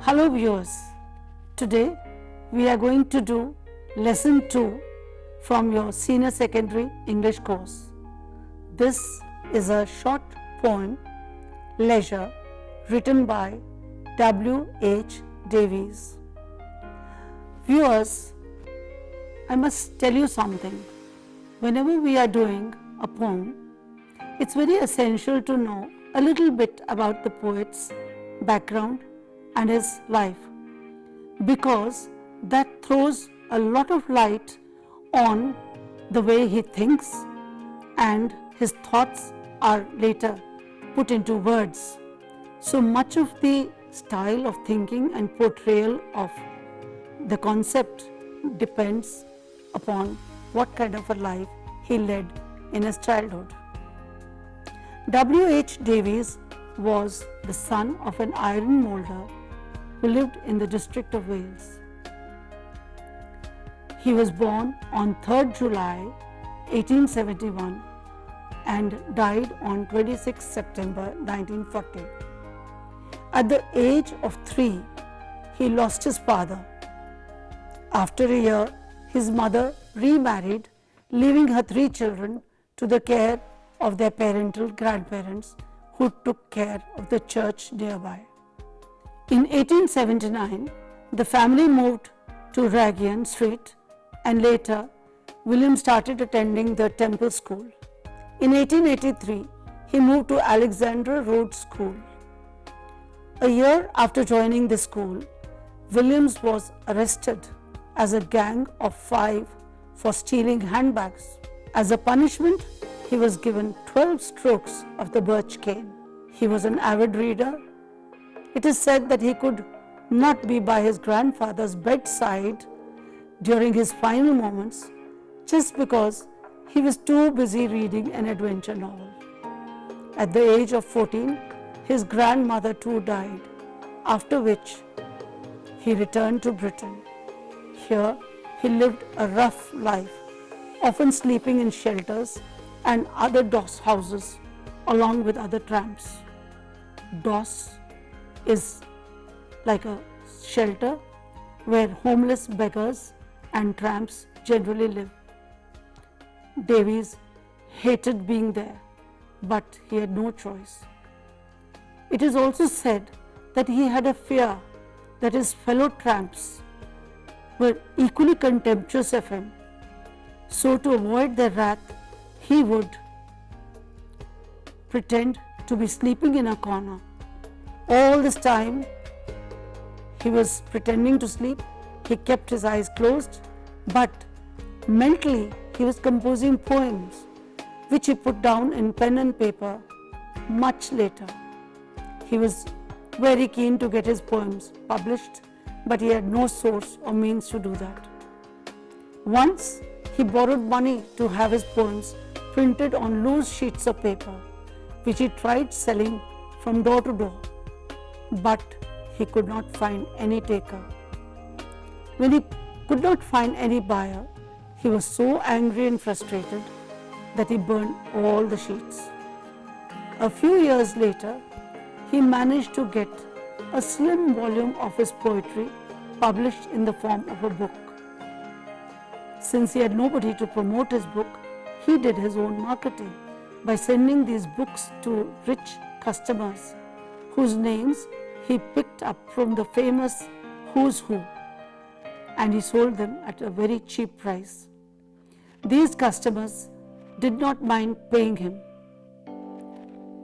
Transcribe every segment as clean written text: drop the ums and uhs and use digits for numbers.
Hello viewers, today we are going to do lesson 2 from your senior secondary English course. This is a short poem, Leisure, written by W.H. Davies. Viewers, I must tell you something. Whenever we are doing a poem, it's very essential to know a little bit about the poet's background and his life, because that throws a lot of light on the way he thinks, and his thoughts are later put into words. So much of the style of thinking and portrayal of the concept depends upon what kind of a life he led in his childhood. W.H. Davies was the son of an iron molder who lived in the district of Wales. He was born on 3rd July 1871 and died on 26 September 1940. At the age of 3, he lost his father. After a year, his mother remarried, leaving her 3 children to the care of their parental grandparents, who took care of the church nearby. In 1879, the family moved to Ragian Street, and later William started attending the Temple School. In 1883, he moved to Alexandra Road School. A year after joining the school, Williams was arrested as a gang of 5 for stealing handbags. As a punishment, he was given 12 strokes of the birch cane. He was an avid reader. It is said that he could not be by his grandfather's bedside during his final moments just because he was too busy reading an adventure novel. At the age of 14, his grandmother too died, after which he returned to Britain. Here, he lived a rough life, often sleeping in shelters and other doss houses along with other tramps. Doss is like a shelter where homeless beggars and tramps generally live. Davies hated being there, but he had no choice. It is also said that he had a fear that his fellow tramps were equally contemptuous of him. So to avoid their wrath, he would pretend to be sleeping in a corner. All this time he was pretending to sleep, he kept his eyes closed, but mentally he was composing poems which he put down in pen and paper much later. He was very keen to get his poems published, but he had no source or means to do that. Once he borrowed money to have his poems printed on loose sheets of paper, which he tried selling from door to door, but he could not find any taker. When he could not find any buyer, he was so angry and frustrated that he burned all the sheets. A few years later, he managed to get a slim volume of his poetry published in the form of a book. Since he had nobody to promote his book, he did his own marketing by sending these books to rich customers whose names he picked up from the famous Who's Who, and he sold them at a very cheap price. These customers did not mind paying him.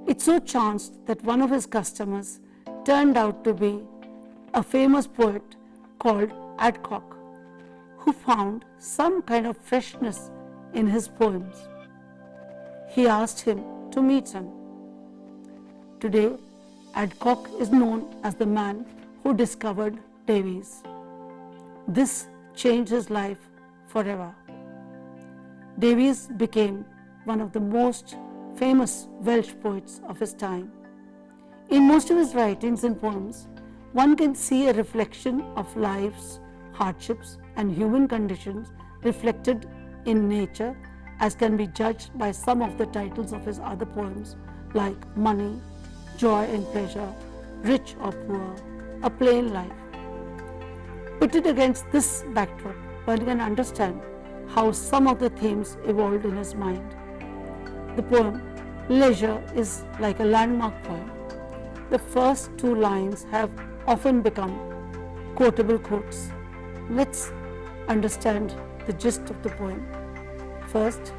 It so chanced that one of his customers turned out to be a famous poet called Adcock, who found some kind of freshness in his poems. He asked him to meet him. Today, Adcock is known as the man who discovered Davies. This changed his life forever. Davies became one of the most famous Welsh poets of his time. In most of his writings and poems, one can see a reflection of life's hardships and human conditions reflected in nature, as can be judged by some of the titles of his other poems like Money, Joy and Pleasure, Rich or Poor, a plain life. Pitted against this backdrop, one can understand how some of the themes evolved in his mind. The poem Leisure is like a landmark poem. The first two lines have often become quotable quotes. Let's understand the gist of the poem. First,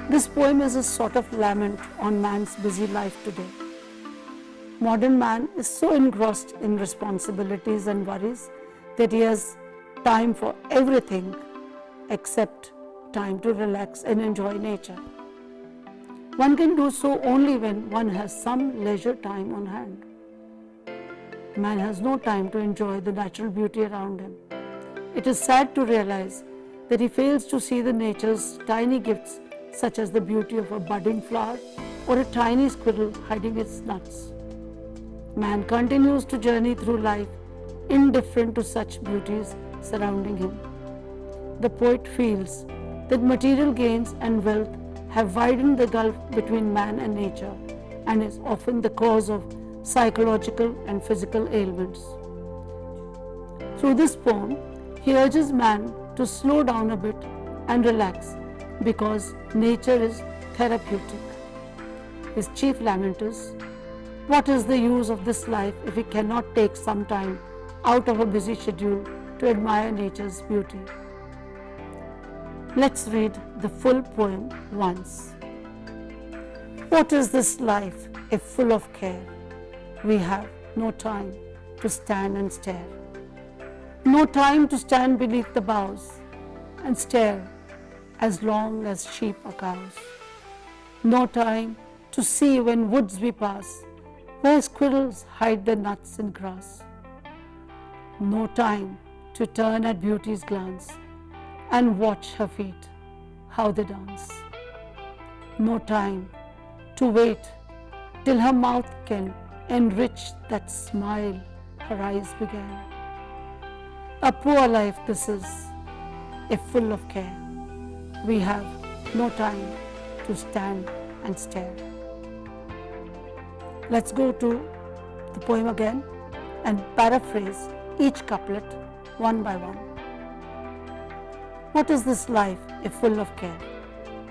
this poem is a sort of lament on man's busy life today. Modern man is so engrossed in responsibilities and worries that he has time for everything except time to relax and enjoy nature. One can do so only when one has some leisure time on hand. Man has no time to enjoy the natural beauty around him. It is sad to realize that he fails to see the nature's tiny gifts, such as the beauty of a budding flower or a tiny squirrel hiding its nuts. Man continues to journey through life indifferent to such beauties surrounding him. The poet feels that material gains and wealth have widened the gulf between man and nature and is often the cause of psychological and physical ailments. Through this poem, he urges man to slow down a bit and relax because nature is therapeutic. His chief lament is, what is the use of this life if we cannot take some time out of a busy schedule to admire nature's beauty? Let's read the full poem once. What is this life if full of care? We have no time to stand and stare. No time to stand beneath the boughs and stare as long as sheep or cows. No time to see when woods we pass, where squirrels hide their nuts in grass. No time to turn at beauty's glance and watch her feet, how they dance. No time to wait till her mouth can enrich that smile her eyes began. A poor life this is, if full of care. We have no time to stand and stare. Let's go to the poem again and paraphrase each couplet one by one. What is this life if full of care?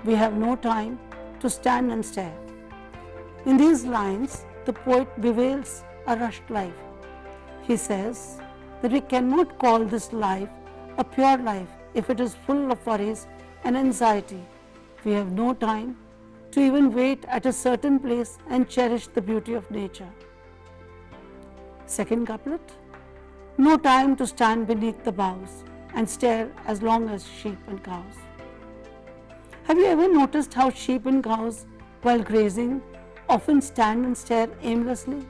We have no time to stand and stare. In these lines, the poet bewails a rushed life. He says that we cannot call this life a pure life if it is full of worries and anxiety. We have no time to even wait at a certain place and cherish the beauty of nature. Second couplet, no time to stand beneath the boughs and stare as long as sheep and cows. Have you ever noticed how sheep and cows, while grazing, often stand and stare aimlessly?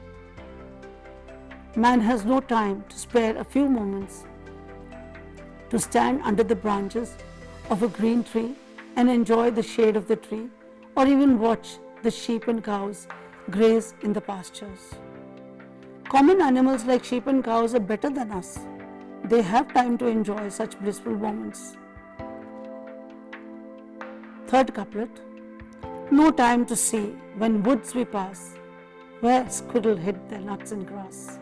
Man has no time to spare a few moments to stand under the branches of a green tree and enjoy the shade of the tree, or even watch the sheep and cows graze in the pastures. Common animals like sheep and cows are better than us. They have time to enjoy such blissful moments. Third couplet, no time to see when woods we pass, where squirrel hid their nuts in grass.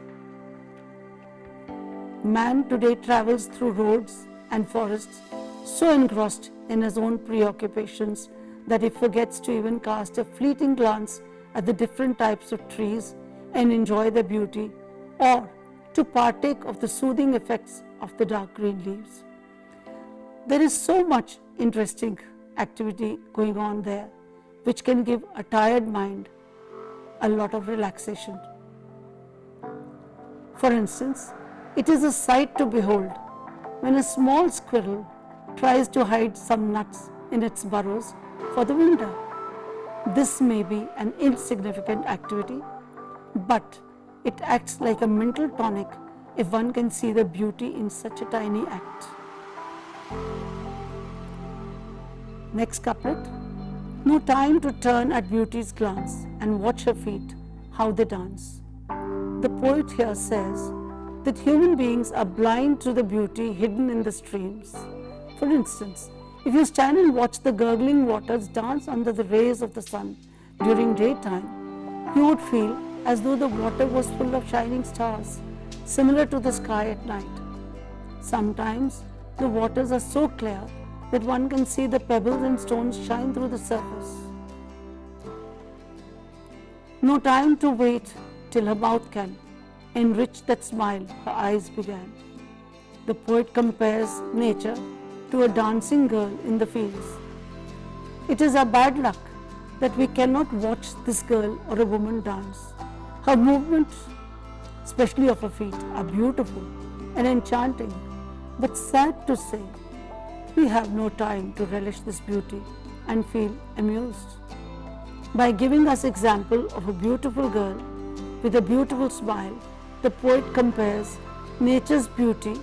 Man today travels through roads and forests so engrossed in his own preoccupations that he forgets to even cast a fleeting glance at the different types of trees and enjoy their beauty, or to partake of the soothing effects of the dark green leaves. There is so much interesting activity going on there which can give a tired mind a lot of relaxation. For instance, it is a sight to behold when a small squirrel tries to hide some nuts in its burrows for the winter. This may be an insignificant activity, but it acts like a mental tonic if one can see the beauty in such a tiny act. Next couplet, no time to turn at beauty's glance and watch her feet, how they dance. The poet here says that human beings are blind to the beauty hidden in the streams. For instance, if you stand and watch the gurgling waters dance under the rays of the sun during daytime, you would feel as though the water was full of shining stars, similar to the sky at night. Sometimes the waters are so clear that one can see the pebbles and stones shine through the surface. No time to wait till her mouth can enrich that smile, her eyes began. The poet compares nature to a dancing girl in the fields. It is our bad luck that we cannot watch this girl or a woman dance. Her movements, especially of her feet, are beautiful and enchanting, but sad to say, we have no time to relish this beauty and feel amused. By giving us example of a beautiful girl with a beautiful smile, the poet compares nature's beauty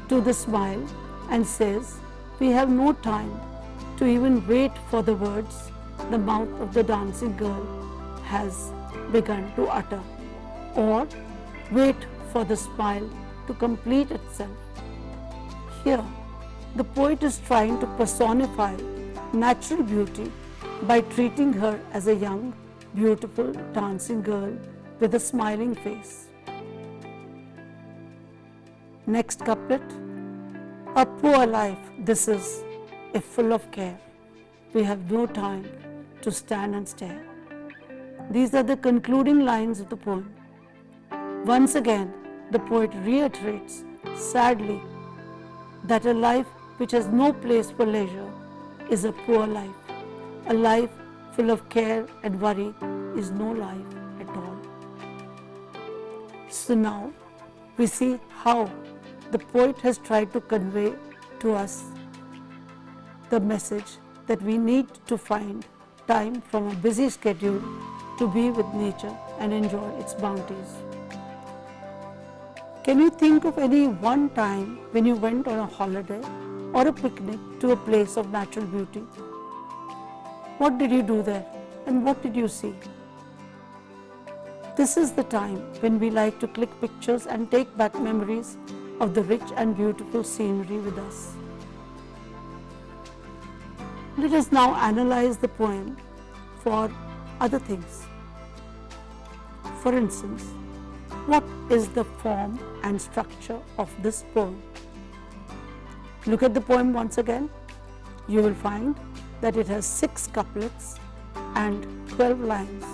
to the smile and says, we have no time to even wait for the words the mouth of the dancing girl has begun to utter, or wait for the smile to complete itself. Here, the poet is trying to personify natural beauty by treating her as a young, beautiful dancing girl with a smiling face. Next couplet. A poor life this is, if full of care. We have no time to stand and stare. These are the concluding lines of the poem. Once again, the poet reiterates sadly that a life which has no place for leisure is a poor life. A life full of care and worry is no life at all. So now we see how the poet has tried to convey to us the message that we need to find time from a busy schedule to be with nature and enjoy its bounties. Can you think of any one time when you went on a holiday or a picnic to a place of natural beauty? What did you do there and what did you see? This is the time when we like to click pictures and take back memories of the rich and beautiful scenery with us. Let us now analyze the poem for other things. For instance, what is the form and structure of this poem? Look at the poem once again. You will find that it has 6 couplets and 12 lines.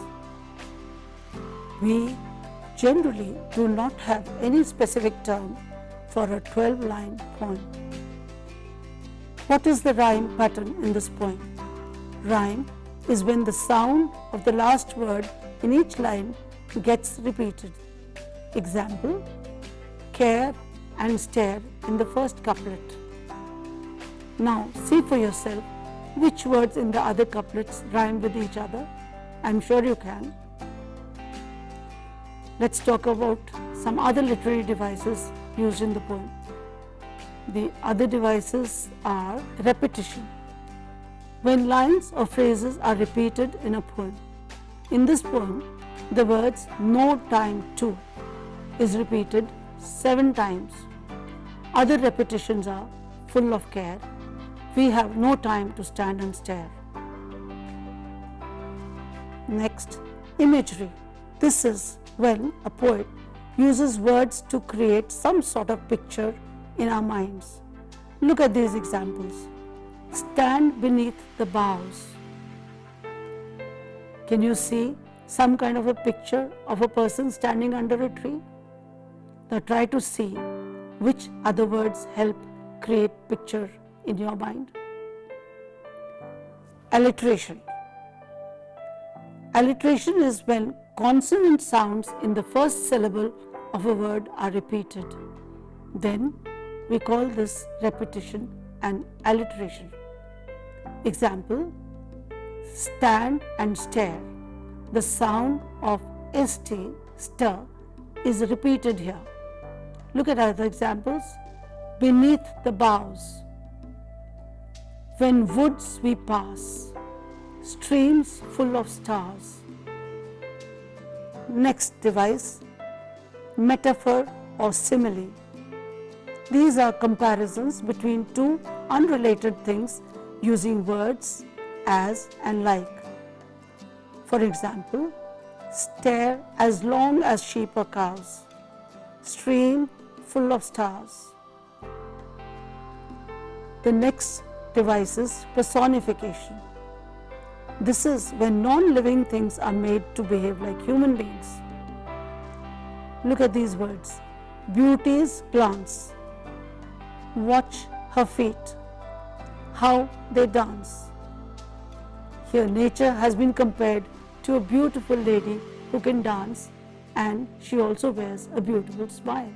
We generally do not have any specific term for a 12-line poem. What is the rhyme pattern in this poem? Rhyme is when the sound of the last word in each line gets repeated. Example, care and stare in the first couplet. Now see for yourself which words in the other couplets rhyme with each other. I'm sure you can. Let's talk about some other literary devices used in the poem. The other devices are repetition. When lines or phrases are repeated in a poem. In this poem, the words no time to is repeated 7 times. Other repetitions are full of care. We have no time to stand and stare. Next, imagery. This is when a poet uses words to create some sort of picture in our minds. Look at these examples. Stand beneath the boughs. Can you see some kind of a picture of a person standing under a tree? Now try to see which other words help create picture in your mind. Alliteration. Alliteration is when consonant sounds in the first syllable of a word are repeated. Then we call this repetition and alliteration. Example, stand and stare. The sound of st, stir, is repeated here. Look at other examples. Beneath the boughs. When woods we pass. Streams full of stars. Next device, metaphor or simile. These are comparisons between two unrelated things using words as and like. For example, stare as long as sheep or cows, stream full of stars. The next device is personification. This is when non-living things are made to behave like human beings. Look at these words. Beauty's glance. Watch her feet, how they dance. Here nature has been compared to a beautiful lady who can dance, and she also wears a beautiful smile.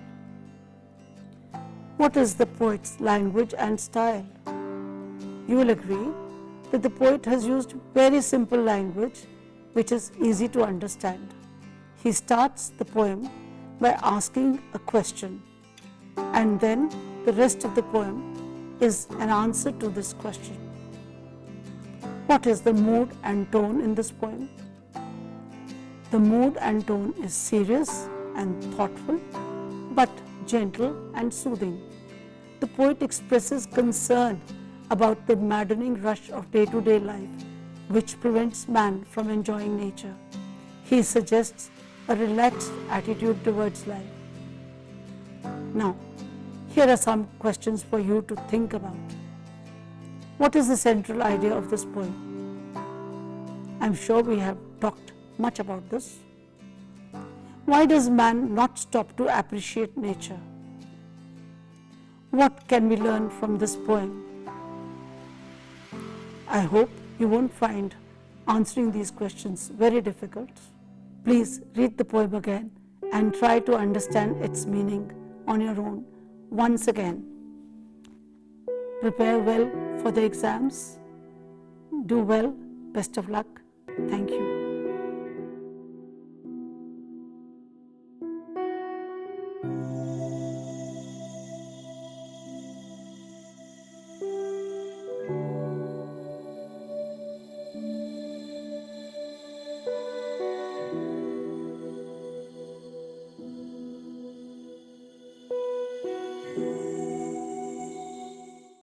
What is the poet's language and style? You will agree that the poet has used very simple language which is easy to understand. He starts the poem by asking a question, and then the rest of the poem is an answer to this question. What is the mood and tone in this poem? The mood and tone is serious and thoughtful, but gentle and soothing. The poet expresses concern about the maddening rush of day-to-day life, which prevents man from enjoying nature. He suggests a relaxed attitude towards life. Now, here are some questions for you to think about. What is the central idea of this poem? I'm sure we have talked much about this. Why does man not stop to appreciate nature? What can we learn from this poem? I hope you won't find answering these questions very difficult. Please read the poem again and try to understand its meaning on your own once again. Prepare well for the exams. Do well. Best of luck. Thank you.